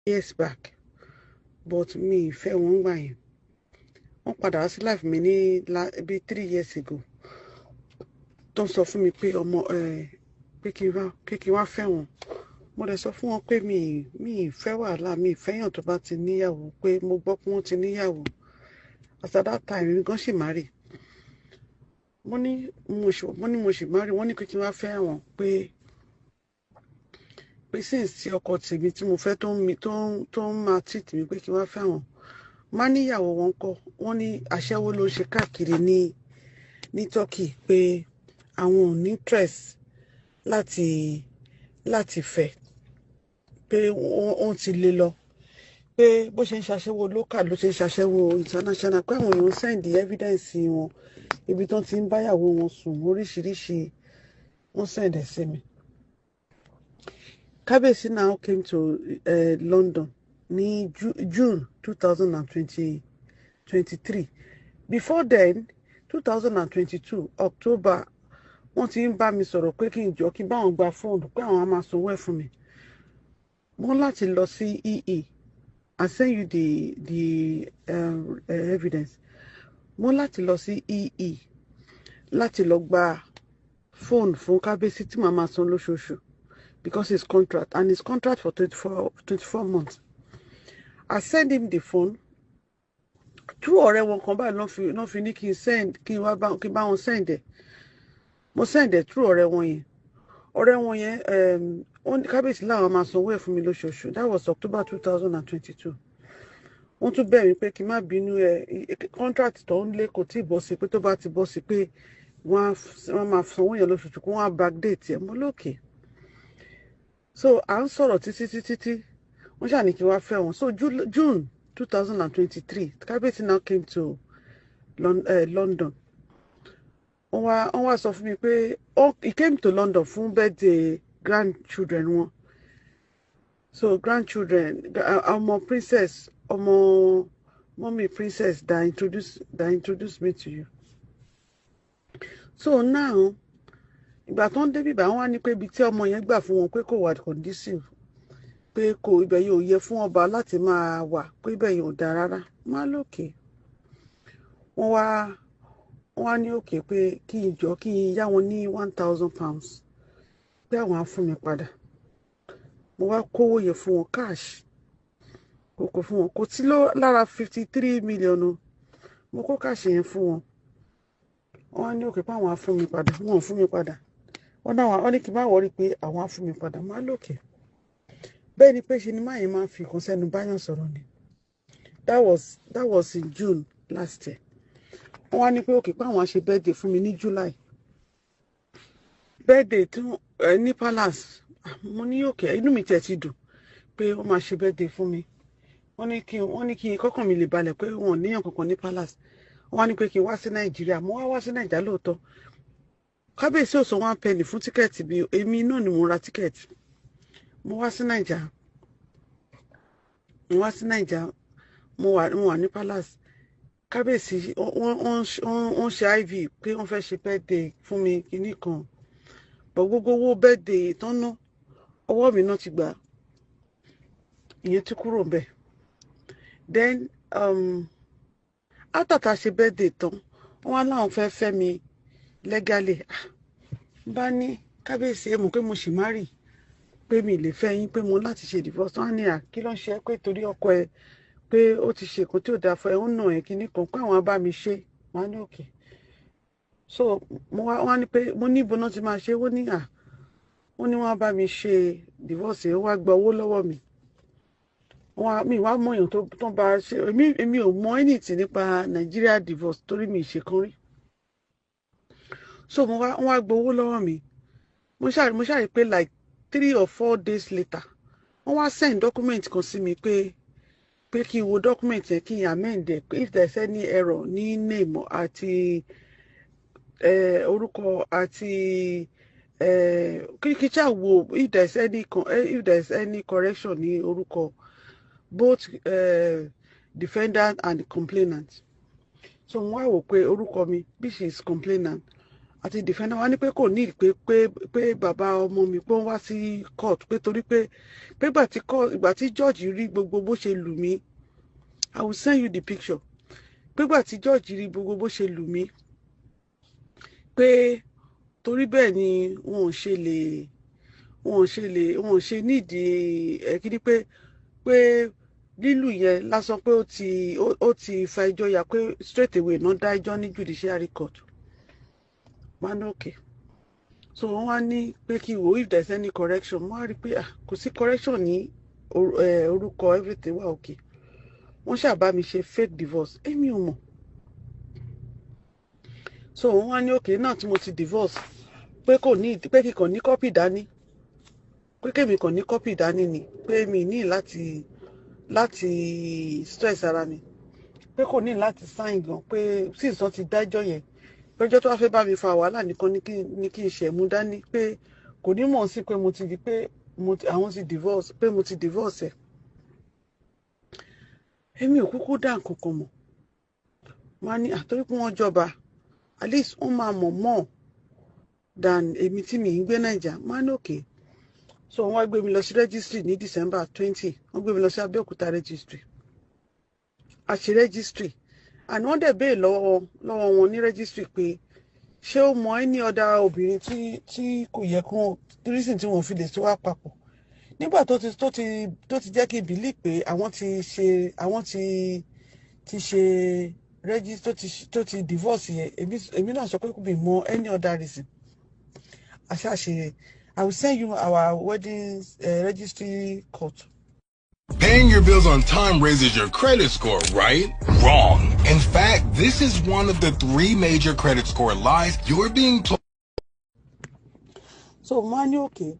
years back but me ìfẹ́ wọn gbà yẹn wọ́n padà wá sí life mi ní bí 3 years ago tó ń sọ fún mi pé ọmọ pé kí n wá fẹ́ wọn mo dẹ̀ sọ fún wọn pé mi ìfẹ́ wàhálà mi ìfẹ́yàn tó bá ti níyàwó pé mo gbọ́ pé wọ́n ti níyàwó at that time mi gan ṣì marry mo ní mo ṣì marry wọ́n ní pé kí n wá fẹ́ wọn pé since tí ọkọ tèmi tí mo fẹ́ tó ń máa treat mi pé kí n wá fẹ́ wọn má níyàwó wọn kọ́ wọ́n ní aṣẹ́wó ló ń ṣe káàkiri ní Turkey pé àwọn ò ní interest láti fẹ́ pé wọ́n ti lé lọ pé bó ṣe ń ṣaṣẹ́wó local ló ṣe ń ṣaṣẹ́wó international pé àwọn èèyàn send evidence wọn ibi tó ti ń báyàwó wọn sùn oríṣiríṣi wọ́n send ẹ̀ sí mi. Kábíyèsí now came to London ní June 2023. Before then 2022 October wọ́n ti ń bá mi sọ̀rọ̀ pé kí n jọ kí n bá wọn gba fóònù pé àwọn á máa sanwó ẹ̀ fún mi. Wọ́n láti lọ sí EE. I send you the evidence. Wọ́n láti lọ sí EE láti lọ gba fóònù fún Kábíyèsí tí màá máa san lóṣooṣù because it's contract and it's contract for 24 months. I send him the phone. Through ọ̀rẹ́ wọn kan báyìí lọ́n fi ní kí n bá wọn send ẹ̀. Mo send ẹ̀ through ọ̀rẹ́ wọn yẹn wọ́n ní Kábíyèsí láwọn máa sanwó ẹ̀ fún mi lóṣooṣù. That was October 2022. Wọ́n tún bẹ̀ mí pé kí n má bínú contract tó ń lé kò tí ì bọ́ sí pé tó bá ti bọ́ sí pé wọ́n máa sanwó yẹn lóṣooṣù kó wọ́n á backdate ẹ̀ mọ́ lókè. So à ń sọ̀rọ̀ títí wọ́n ṣáà ní kí wá fẹ́ wọn. So June 2023 Kábíyèsí now came to London. Wọ́n wá sọ fún mi pé he came to London fún birthday grandchildren wọn. So grandchildren ọmọ princess ọmọ mommy princess that introduced me to you. So now ìgbà tó ń débi ìgbà wọn wá ní pé ibi tí ọmọ yẹn gbà fún wọn pé kò wà conducive pé ibẹ̀ yẹn ò yẹ fún ọba láti máa wà pé ibẹ̀ yẹn ò dáa rárá má lókè. Wọ́n wá ní òkè pé kí n yá wọn ní £1,000 pé àwọn á fún mi padà. Mo wá kówó yẹn fún wọn cash kò fún wọn kò tí lára 53 million mo kó cash yẹn fún wọn. Wọ́n wá ní òkè pé àwọn á fún mi padà wọn ò fún mi padà. Wọ́n ní kí n má wọrí pé àwọn á fún mi padà má lókè. Bẹ́ẹ̀ ni pé ṣe ni máa yẹn máa fi ìkan sẹ́nu báyàn sọ̀rọ̀ ni. That was in June last year. Wọ́n wá ní pé òkè pé àwọn á ṣe birthday fún mi ní July. Birthday ní palace mo ní òkè inú mi tẹ̀ ti dùn pé wọ́n máa ṣe birthday fún mi. Wọ́n ní kí kọ́kàn mi lè balẹ̀ pé wọn ò níyàn kankan ní palace. Wọ́n wá ní pé kí n wá sí Nàìjíríà mo wá sí Nàìjíríà lóòótọ́. Kábíyèsí ò san 1 penny fún tíkẹ́ẹ̀tì bí èmi náà ni mo ra tíkẹ́ẹ̀tì. Mo wá sí Nàìjíríà mo wà ní palace. Kábíyèsí wọ́n ṣe IV pé wọ́n fẹ́ ṣe birthday fún mi kíní kan bọ̀ gbogbo owó birthday tán ná ọwọ́ mi náà ti gbà ìyẹn ti kúrò bẹ́ẹ̀. Then after tá ṣe birthday tán wọ́n wá láwọn fẹ́ mi legally bá ní Kábíyèsí ẹ mọ̀ pé mo ṣì marry pé mi lè fẹ́ yín pé mo láti ṣe divorce. Wọ́n á ní kí ló ń ṣe pé torí ọkọ ẹ pé ó ti ṣe kó tí ò dáa fún ẹ ó nà ẹ kíní kan pé àwọn bá mi ṣe wọ́n á ní òkè. So wọ́n á ní pé mo ní ibo náà ti máa ṣe wọ́n ní wọ́n á bá mi ṣe divorce ẹ̀ ó wá gba owó lọ́wọ́ mi. Mi wá mọ èèyàn tó bá ṣe èmi ò mọ anything nípa Nigeria divorce torí mi ṣe kan rí. So wọ́n wá gba owó lọ́wọ́ mi. Mo ṣàrí pé like 3 or 4 days later wọ́n wá send document kan sí mi pé kí n wo document yẹn kí n amend ẹ̀ if there's any error ní name àti orúkọ àti kí ṣáà wo if there's any correction ní orúkọ both defendant and complainant. So wọ́n wá wò pé orúkọ mi bí she is complainant àti defender wa ní pé kò ní pé bàbá ọmọ mi pé wọ́n wá sí court pé torí pé ìgbà tí George rí gbogbo bó ṣe lù mí, I will send you the picture. Pé ìgbà tí George rí gbogbo bó ṣe lù mí pé torí bẹ́ẹ̀ ni wọn ò ṣe nídìí kíní pé lílù yẹn lásán pé ó ti fa ẹjọ́ ya pé straight away náà dá ẹjọ́ ní judiciary court. Wọ́n ní okay. So wọ́n wá ní pé kí wo if there is any correction. Wọ́n á rí pé kò sí correction ní orúkọ everything wà okay. Wọ́n ṣàbá mi ṣe fake divorce. Èmi ò mọ̀. So wọ́n wá ní okay náà tí mo ti divorce pé kíkàn ní copy dání. Pé kémi kàn ní copy dání ni pé mi ní láti stress ara mi. Pé kò ní láti sign gan pé since wọ́n ti dájọ́ yẹn. Pẹ́jọ́ tó wá fẹ́ bá mi fa wàhálà nìkan ní kí n ṣe mú dání pé kò ní mọ̀ sí pé mo ti di pé àwọn ti divorce pé mo ti divorce ẹ̀. Èmi ò kúkú dá nǹkan kan mọ̀. Wọ́n á ní àtọ́rí pé wọ́n jọba at least wọ́n máa mọ̀ more than èmi tí mi ń gbé Naija. Wọ́n á ní okay. So wọ́n wá gbé mi lọ sí registry ní December 20. Wọ́n gbé mi lọ sí Abẹ́òkúta registry. A ṣe registry. And wọ́n dẹ̀ béèrè lọ́wọ́ wọn ní registry pé ṣé ó mọ any other obìnrin tí kò yẹ kó reason tí wọ́n fi lè tó wá papọ̀. Nígbà tó ti jẹ́ kí n believe pé àwọn ti ṣe registry tó ti divorce yẹn èmi náà sọ pé kò bí mọ any other reason. Àṣàṣe I will send you our wedding registry court. Paying your bills on time raises your credit score, right? Wrong. In fact, this is one of the 3 major credit score lies you're being told. So, money okay.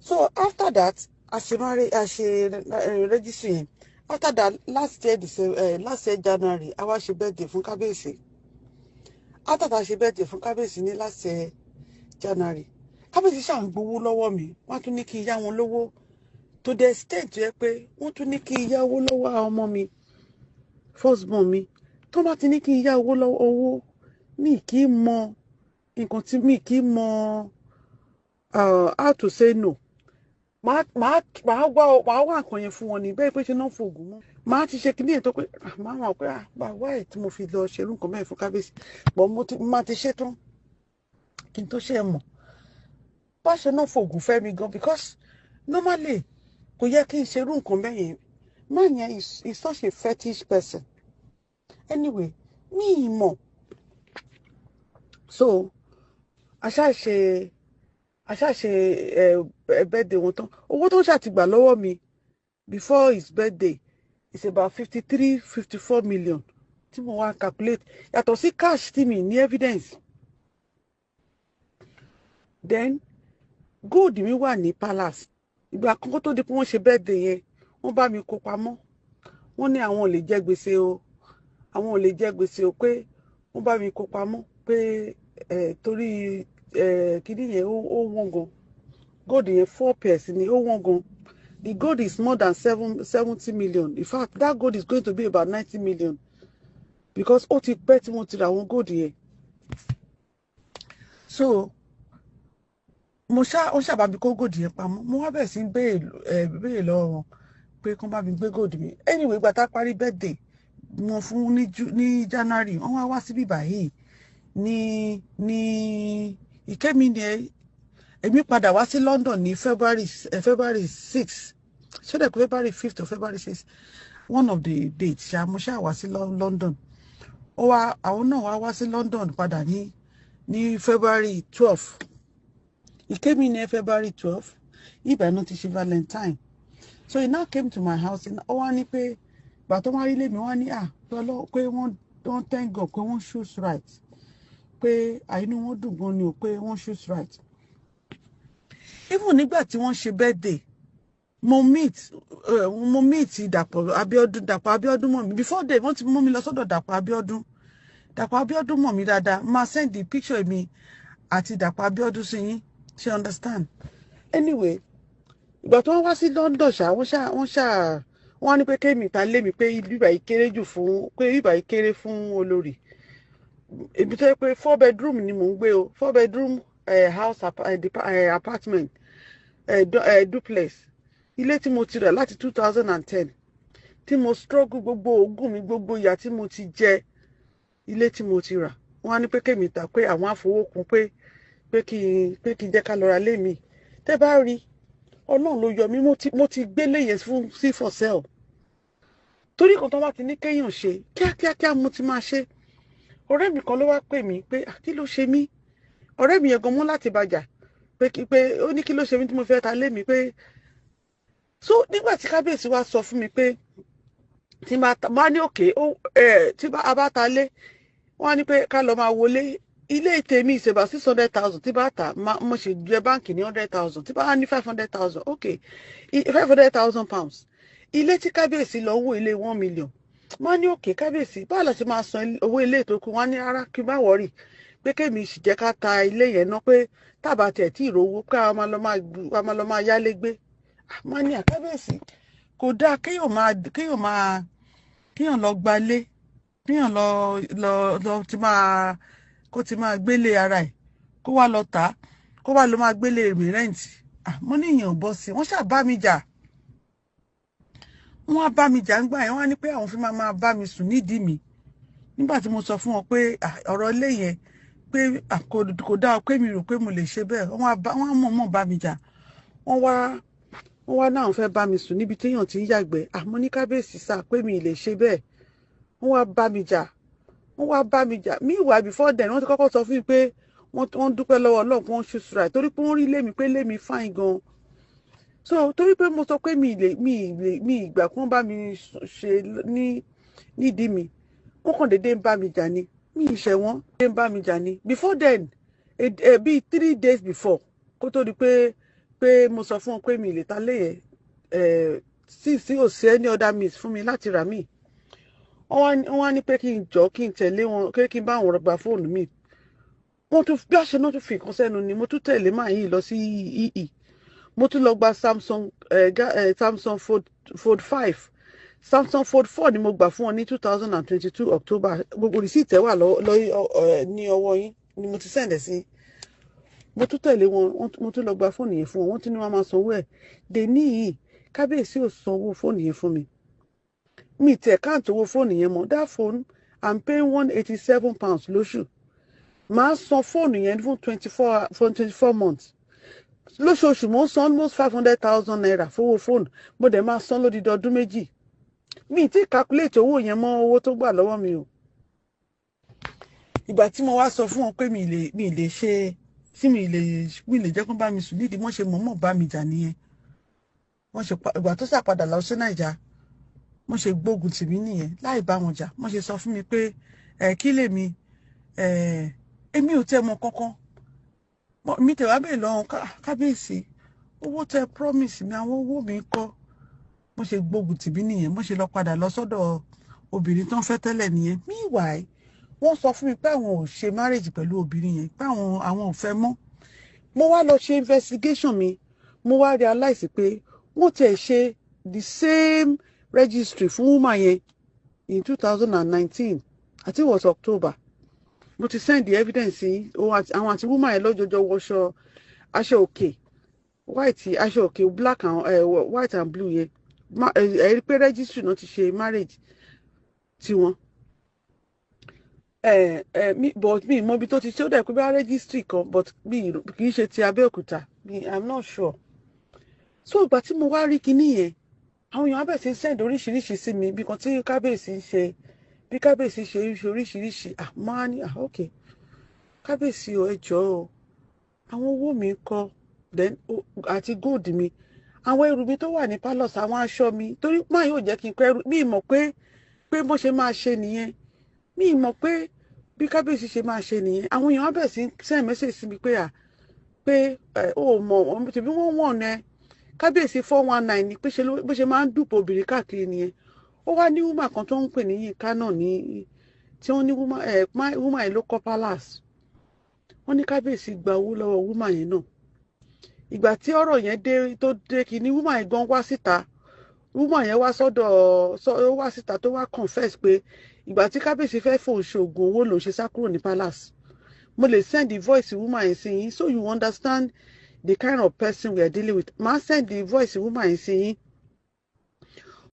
So, after that, as a registry, after that, last year January, I was a birthday from Kabesi. After that, she birthday from Kabesi ní last year January. Kabesi ṣá ń gbowó lọ́wọ́ mi. Wọ́n tún ní kí n yá wọn lówó. To the extent yẹ pé wọ́n tún ní kí n yá owó lọ́wọ́ ọmọ mi firstborn mi tó bá ti ní kí n yá owó mi kì í mọ nǹkan tí mi kì í mọ how to say no màá wá nǹkan yẹn fún wọn ní bẹ́ẹ̀ pé ṣe náà fògùn mọ́ màá ti ṣe kíní ètò pé màá wà pé bàbá ẹ̀ tí mo fi lọ ṣerú nǹkan mẹ́rin fún Kábíyèsí pọ̀ má ti ṣe tán kí n tó ṣe mọ̀ bá ṣe náà fògùn fẹ́ mi gan because normally kò yẹ kí n ṣerú nǹkan bẹ́ẹ̀ yẹn man yẹn is such a fetish person anyway mi mọ̀ so aṣáṣe birthday wọn tán owó tó ń ṣàtìgbà lọ́wọ́ mi before his birthday is about 54 million tí mo wá calculate yàtọ̀ sí cash tí mi ní evidence then gold mi wà ní palace ìgbà àkọ́kọ́ tó di pé wọ́n ṣe birthday yẹn wọ́n bá mi kó pamọ́ wọ́n ní àwọn ò lè jẹ gbèsè o pé wọ́n bá mi kó pamọ́ pé torí kíní yẹn ó wọ́n gan gold yẹn 4 pence ni ó wọ́n gan the gold is more than 70 million in fact that gold is going to be about 90 million because ó ti pẹ́ tí wọ́n ti ra àwọn gold yẹn so mo ṣàbá mi kó gold yẹn pamọ́ mo wá bẹ̀rẹ̀ sí béèrè lọ́wọ́ wọn pé kán bá mi gbé gold mi anyway ìgbà tá a parí birthday wọn fún ní January wọ́n wá síbí báyìí ní ìkẹ́mi ni èmi padà wá sí London ní February 6 ṣọ́dẹ̀ pé February 5th or February 6 one of the dates mo ṣáà wá sí London àwọn náà wá sí London padà ní February 12 ìkẹ́mi ní February 12 ibà náà ti ṣe Valentine so he now came to my house ó wá ní pé ìgbà tó wá rí lèmi wá ní pé wọ́n thank God pé wọ́n choose right pé àìní wọn dùn gan ni o pé wọ́n choose right even nígbà tí wọ́n ṣe birthday mo meet Dàpọ̀ Abíọ́dún mọ̀ mi before day wọ́n ti mú mi lọ sọ́dọ̀ Dàpọ̀ Abíọ́dún mọ̀ mi dáadáa máa send the picture mi àti Dàpọ̀ Abíọ́dún sí yín ṣe understand anyway ìgbà tó wọ́n wá sí London wọ́n ní pé kémi ta lé mi pé ibà yìí kéré jù fún pé ibà yìí kéré fún olórí ibi tó yẹ pé 4 bedroom ni mò ń gbé o, 4 bedroom house apartment duplex, ilé tí mo ti rà láti 2010 tí mo struggle gbogbo oògùn mi, gbogbo ìyà tí mo ti jẹ, ilé tí mo ti rà. Wọ́n á ní pé kémi tà, pé àwọn àfọwọ́kùn pé kí n jẹ́ ká lọ ra lé mi. Tẹ́ bá rí, Ọlọ́run ló yọ mí, mo ti gbélé yẹn fún sí for sale. Torí kan tó bá ti ní kéèyàn ṣe kíákíákíá mo ti máa ṣe. Ọ̀rẹ́ mi kan ló wá pè mí pé kí ló ṣe mí. Ọ̀rẹ́ mi yẹn gan mú láti bàjà pé ó ní kí ló ṣe mí tí mo fẹ́ ta lé mi pé. So nígbà tí kábíyèsí wa sọ fún mi pé tí máa ní òkè tí a bá ta lé, wọ́n á ní pé ká lọ máa wọlé ilé tèmi is about 600,000 tí bá ta mo ṣe jẹ báǹkì ní 100,000 tí bá ní 500,000 okay 500,000 pounds. Ilé tí kábíyèsí lọ wó ilé 1 million. Wọ́n ní òkè kábíyèsí báwo la ṣe máa san owó ilé tó kù. Wọ́n ní ara kí n má wọrí pé kémi sì jẹ́ ká ta ilé yẹn ná, pé tábà tẹ̀ tí ìrówó ká máa lọ máa yálé gbé. Wọ́n ní kábíyèsí kò dáa kéèyàn lọ gbalé, kéèyàn lọ ti máa gbélé ara ẹ̀ kó wá lọ tà á, kó wá lọ máa gbélé rẹ́ǹtì. Mo ní ìyẹn ò bọ́ sí. Wọ́n ṣáà bá mi jà. Wọ́n á bá mi jà ń gbà yẹn. Wọ́n á ní pé àwọn fi máa bá mi sùn nídìí mi. Nígbà tí mo sọ fún wọn pé ọ̀rọ̀ ilé yẹn pé kò dáa pé mi rò pé mo lè ṣe bẹ́ẹ̀, wọ́n á mọ̀ bá mi jà. Wọ́n wá náà fẹ́ bá mi sùn níbi téèyàn ti ń yàgbẹ́. Mo ní kábíyèsí sá pé mi lè ṣe bẹ́ẹ̀. Wọ́n wá bá mi jà. Meanwhile before then wọ́n ti kọ́kọ́ sọ fún mi pé wọ́n dúpẹ́ lọ́wọ́ Ọlọ́run pé wọ́n ṣùṣù rà torí pé wọ́n rí lémi pé lémi fine gan. So torí pé mo sọ pé mi ìgbà kí wọ́n bá mi ṣe nídìí mi, wọ́n kàn déédéé ń bá mi jà ni. Mi ìṣẹ̀ wọ́n déédéé ń bá mi jà ni. Before then bíi 3 days before kó tó di pé mo sọ fún wọn pé mi lè ta lé yẹn sí ò sí any other means fún mi láti rà mí. Wọ́n wá ní pé kí n jọ kí n tẹ̀lé wọn pé kí n bá wọn gba fóònù mi. Wọ́n tún bí àṣẹ náà tún fi nǹkan sẹ́nu ni mo tún tẹ̀lé máa yìí lọ sí EE. Mo tún lọ gba Samsung Fold 5. Samsung Fold 4 ni mo gbà fún wọn ní 2022 October. Gbogbo rìsíìtì wà ní ọwọ́ yín ni mo ti sẹ́ǹdẹ̀ sí. Mo tún tẹ̀lé wọn, mo tún lọ gba fóònù yẹn fún wọn. Wọ́n tún ní wọ́n máa sanwó ẹ̀. Dè níyì kábíyèsí ò sanwó fóònù yẹn fún mi. Mi tẹ̀ káàntì owó fóònù yẹn mọ́. That phone I'm paying £187 lóṣù. Màá san fóònù yẹn fún 24 months. Lóṣooṣù mo ń san almost 500,000 naira fowó fóònù. Mo dẹ̀ máa san lódidi ọdún méjì. Mi ti calculate owó yẹn mọ́ owó tó gbà lọ́wọ́ mi o. Ìgbà tí mo wá sọ fún wọn pé mi lè ṣe tí mi lè jẹ́ kó bá mi sùn nídìí wọ́n ṣe mọ̀ọ́mọ̀ bá mi jà nìyẹn. Ìgbà tó ṣàpadà lọ sí Nàìjà wọ́n ṣe gbógun tì mí nìyẹn láì bá wọn jà. Wọ́n ṣe sọ fún mi pé kí lèmi èmi ò tẹ́ mọ kankan. Mi tẹ̀ wá bẹ́ẹ̀ lọ́wọ́ kábíyèsí owó tẹ promise mi àwọn owó mi kọ́. Wọ́n ṣe gbógun tì mí nìyẹn. Wọ́n ṣe lọ padà lọ sọ́dọ̀ obìnrin tó ń fẹ́ tẹ́lẹ̀ nìyẹn. Meanwhile wọ́n sọ fún mi pé àwọn ò ṣe marriage pẹ̀lú obìnrin yẹn pé àwọn ò fẹ́ mọ́. Mo wá lọ ṣe investigation mi. Mo wá realize pé wọ́n tẹ̀ ṣe the same registry fún woman yẹn in 2019. I think it was October. Mo ti send the evidence yìí. Àwọn àti woman yẹn lọ́jọ́jọ́ wọṣọ aṣọ òkè white aṣọ òkè black and white and blue yẹn. Rí pé registry náà ti ṣe marriage tiwọn. But mi mọ ibi tó ti ṣe ó dẹ̀ pé bá registry kan but kì í ṣe ti Abẹ́òkúta. I'm not sure. So ìgbà tí mo wá rí kinní yẹn àwọn èèyàn abẹ́ sí send oríṣiríṣi sí mi bí kan tí kábíyèsí ń ṣe bí kábíyèsí ṣe oríṣiríṣi máa ní ok kábíyèsí ẹ jọ̀ọ́ o àwọn owó mi kọ then àti gold mi àwọn ẹrù mi tó wà ní palace àwọn aṣọ mi torí máa yóò jẹ́ kí n kọ ẹrù mi mọ̀ pé bó ṣe máa ṣe nìyẹn mi mọ̀ pé bí kábíyèsí ṣe máa ṣe nìyẹn àwọn èèyàn abẹ́ sí send message sí mi pé ó mọ̀ tìbí wọ́n wọ̀n ẹ kábíyèsí 419 ni pé bó ṣe máa ń dùpọ̀ obìnrin káàkiri nìyẹn. Ó wá ní woman kan tó ń pè ní Yínká náà tí wọ́n ní woman yẹn ló kọ́ palace. Wọ́n ní kábíyèsí gba owó lọ́wọ́ woman yẹn náà. Ìgbà tí ọ̀rọ̀ yẹn tó dé kìíní woman yẹn gan wá síta woman yẹn wá ó wá síta tó wá confess pé ìgbà tí kábíyèsí fẹ́ fòun ṣoògùn owó lòun ṣe sá kúrò ní palace. Mo lè send the voice woman yẹn sí yín so you understand the kind of person we are dealing with. Màá send the voice woman yẹn sí yín